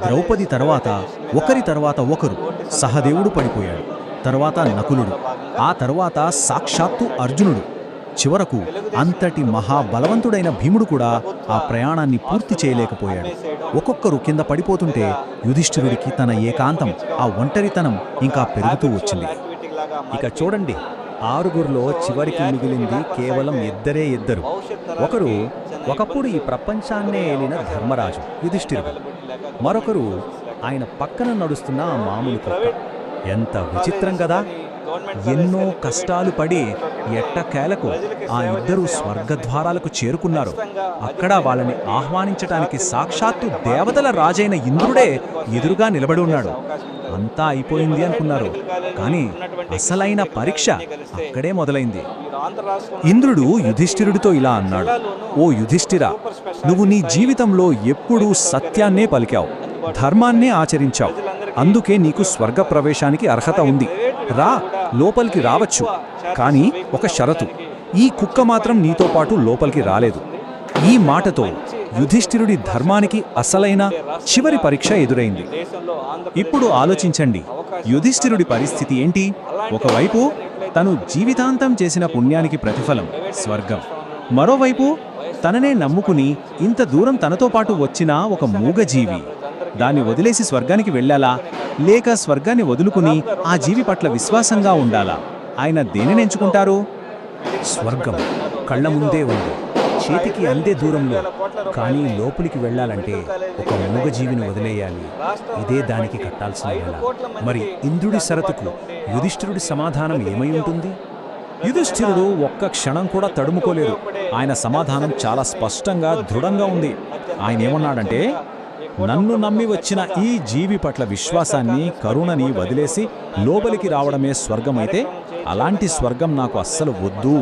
ద్రౌపది తర్వాత ఒకరి తర్వాత ఒకరు. సహదేవుడు పడిపోయాడు, తర్వాత నకులుడు, ఆ తర్వాత సాక్షాత్తు అర్జునుడు, చివరకు అంతటి మహాబలవంతుడైన భీముడు కూడా ఆ ప్రయాణాన్ని పూర్తి చేయలేకపోయాడు. ఒక్కొక్కరు కింద పడిపోతుంటే యుధిష్ఠిరుడికి తన ఏకాంతం, ఆ ఒంటరితనం ఇంకా పెరుగుతూ వచ్చింది. ఇక చూడండి, ఆరుగురిలో చివరికి మిగిలింది కేవలం ఇద్దరు. ఒకరు ఒకప్పుడు ఈ ప్రపంచాన్నే ఏలిన ధర్మరాజు యుధిష్ఠిరుడు, మరొకరు ఆయన పక్కన నడుస్తున్న ఆ మామూలు కుక్క. ఎంత విచిత్రం కదా! ఎన్నో కష్టాలు పడి ఎట్టకేలకు ఆ ఇద్దరు స్వర్గద్వారాలకు చేరుకున్నారు. అక్కడ వాళ్ళని ఆహ్వానించటానికి సాక్షాత్తు దేవతల రాజైన ఇంద్రుడే ఎదురుగా నిలబడి ఉన్నాడు. అంతా అయిపోయింది అనుకున్నారు, కానీ అసలైన పరీక్ష అక్కడే మొదలైంది. ఇంద్రుడు యుధిష్ఠిరుడితో ఇలా అన్నాడు: ఓ యుధిష్ఠిరా, నువ్వు నీ జీవితంలో ఎప్పుడూ సత్యాన్నే పలికావు, ధర్మాన్నే ఆచరించావు. అందుకే నీకు స్వర్గ ప్రవేశానికి అర్హత ఉంది. రా, లోపలికి రావచ్చు. కానీ ఒక షరతు, ఈ కుక్క మాత్రం నీతో పాటు లోపలికి రాలేదు. ఈ మాటతో యుధిష్ఠిరుడి ధర్మానికి అసలైన చివరి పరీక్ష ఎదురైంది. ఇప్పుడు ఆలోచించండి, యుధిష్ఠిరుడి పరిస్థితి ఏంటి? ఒకవైపు తను జీవితాంతం చేసిన పుణ్యానికి ప్రతిఫలం స్వర్గం, మరోవైపు తననే నమ్ముకుని ఇంత దూరం తనతో పాటు వచ్చిన ఒక మూగజీవి. దాన్ని వదిలేసి స్వర్గానికి వెళ్ళాలా, లేక స్వర్గాన్ని వదులుకుని ఆ జీవి పట్ల విశ్వాసంగా ఉండాలా? ఆయన దేనిని ఎంచుకుంటారు? స్వర్గం కళ్ళ ముందే ఉంది, చేతికి అందే దూరంలో. కానీ లోపలికి వెళ్ళాలంటే ఒక మూగజీవిని వదిలేయాలి. ఇదే దానికి కట్టాల్సిన వేళ. మరి ఇంద్రుడి షరతుకు యుధిష్ఠిరుడి సమాధానం ఏమై ఉంటుంది? యుధిష్ఠిరుడు ఒక్క క్షణం కూడా తడుముకోలేదు. ఆయన సమాధానం చాలా స్పష్టంగా, దృఢంగా ఉంది. ఆయన ఏమన్నాడంటే, నన్ను నమ్మి వచ్చిన ఈ జీవి పట్ల విశ్వాసాన్ని, కరుణని వదిలేసి లోపలికి రావడమే స్వర్గమైతే అలాంటి స్వర్గం నాకు అస్సలు వద్దు